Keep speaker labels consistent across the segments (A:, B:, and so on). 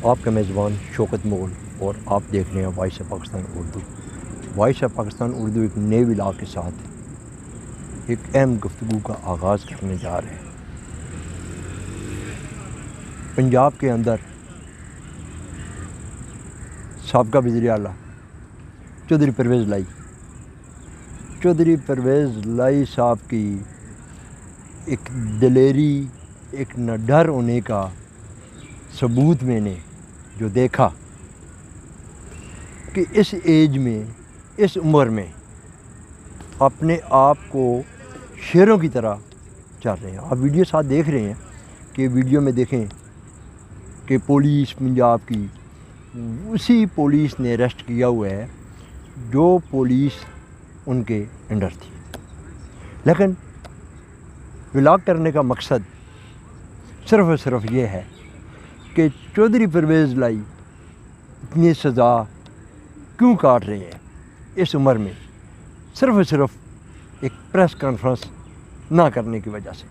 A: آپ کا میزبان شوکت مغل اور آپ دیکھ رہے ہیں voice of Pakistan Urdu. Voice of Pakistan Urdu ایک نئے ولاگ کے ساتھ ایک اہم گفتگو کا آغاز کرنے جا رہے ہیں۔ پنجاب کے اندر سابقہ وزیر اعلیٰ چودھری پرویز لائی صاحب کی ایک دلیری، ایک نہ ڈر ہونے کا ثبوت میں نے جو دیکھا کہ اس ایج میں، اس عمر میں اپنے آپ کو شیروں کی طرح چل رہے ہیں۔ آپ ویڈیو ساتھ دیکھ رہے ہیں کہ ویڈیو میں دیکھیں کہ پولیس پنجاب کی اسی پولیس نے اریسٹ کیا ہوا ہے جو پولیس ان کے انڈر تھی۔ لیکن ولاگ کرنے کا مقصد صرف اور صرف یہ ہے کہ چودھری پرویز لائی اتنی سزا کیوں کاٹ رہے ہیں اس عمر میں، صرف اور صرف ایک پریس کانفرنس نہ کرنے کی وجہ سے۔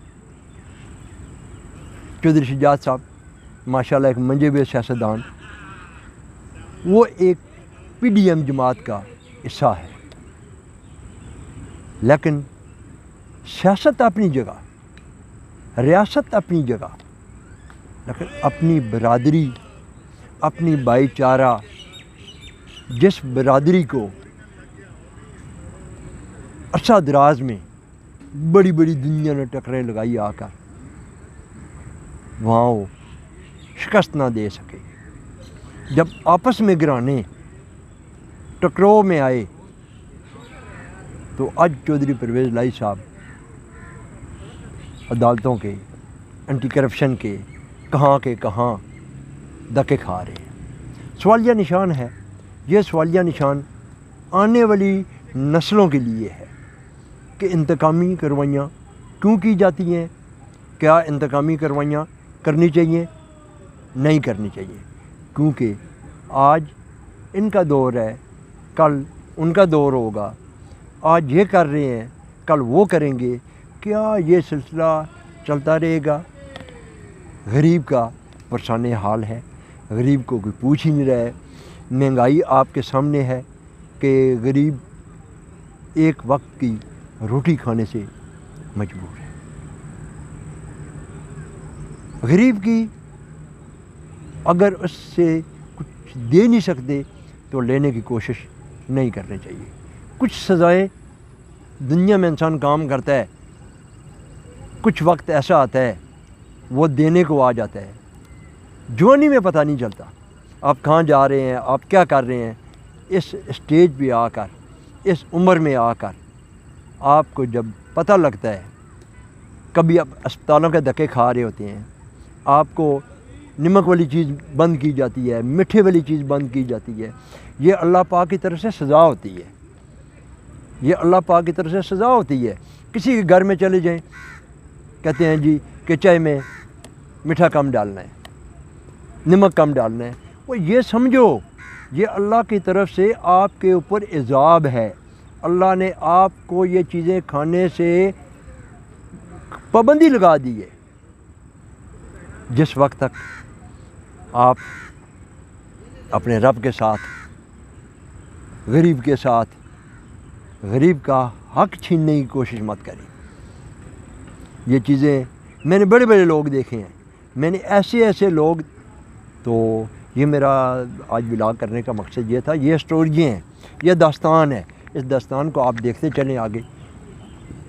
A: چودھری شجاعت صاحب ماشاءاللہ ایک منجے ہوئے سیاستدان، وہ ایک پی ڈی ایم جماعت کا حصہ ہے، لیکن سیاست اپنی جگہ، ریاست اپنی جگہ، لیکن اپنی برادری، اپنی بھائی چارہ، جس برادری کو عرصہ دراز میں بڑی بڑی دنیا نے ٹکریں لگائی آ کر، وہاں وہ شکست نہ دے سکے۔ جب آپس میں گرانے ٹکراؤ میں آئے تو آج چودھری پرویز لائی صاحب عدالتوں کے، اینٹی کرپشن کے کہاں دھکے کھا رہے ہیں۔ سوالیہ نشان ہے، یہ سوالیہ نشان آنے والی نسلوں کے لیے ہے کہ انتقامی کارروائیاں کیوں کی جاتی ہیں، کیا انتقامی کارروائیاں کرنی چاہیے، نہیں کرنی چاہیے، کیونکہ آج ان کا دور ہے، کل ان کا دور ہوگا۔ آج یہ کر رہے ہیں، کل وہ کریں گے۔ کیا یہ سلسلہ چلتا رہے گا؟ غریب کا پریشان حال ہے، غریب کو کوئی پوچھ ہی نہیں رہا ہے۔ مہنگائی آپ کے سامنے ہے کہ غریب ایک وقت کی روٹی کھانے سے مجبور ہے۔ غریب کی اگر اس سے کچھ دے نہیں سکتے تو لینے کی کوشش نہیں کرنی چاہیے۔ کچھ سزائیں دنیا میں انسان کام کرتا ہے، کچھ وقت ایسا آتا ہے وہ دینے کو آ جاتا ہے، جوانی میں پتہ نہیں چلتا آپ کہاں جا رہے ہیں، آپ کیا کر رہے ہیں۔ اس اسٹیج پہ آ کر، اس عمر میں آ کر آپ کو جب پتہ لگتا ہے، کبھی آپ اسپتالوں کے دھکے کھا رہے ہوتے ہیں، آپ کو نمک والی چیز بند کی جاتی ہے، میٹھے والی چیز بند کی جاتی ہے، یہ اللہ پاک کی طرف سے سزا ہوتی ہے، یہ اللہ پاک کی طرف سے سزا ہوتی ہے۔ کسی کے گھر میں چلے جائیں، کہتے ہیں جی کہ چائے میں میٹھا کم ڈالنا ہے، نمک کم ڈالنا ہے۔ وہ یہ سمجھو یہ اللہ کی طرف سے آپ کے اوپر عذاب ہے۔ اللہ نے آپ کو یہ چیزیں کھانے سے پابندی لگا دی ہے۔ جس وقت تک آپ اپنے رب کے ساتھ، غریب کے ساتھ، غریب کا حق چھیننے کی کوشش مت کریں۔ یہ چیزیں میں نے بڑے بڑے لوگ دیکھے ہیں، میں نے ایسے لوگ، تو یہ میرا آج ولاگ کرنے کا مقصد یہ تھا۔ یہ سٹوریاں ہیں، یہ داستان ہے، اس داستان کو آپ دیکھتے چلیں آگے۔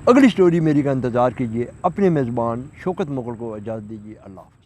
A: اگلی سٹوری میری کا انتظار کیجیے۔ اپنے میزبان شوکت مغل کو اجازت دیجیے۔ اللہ حافظ۔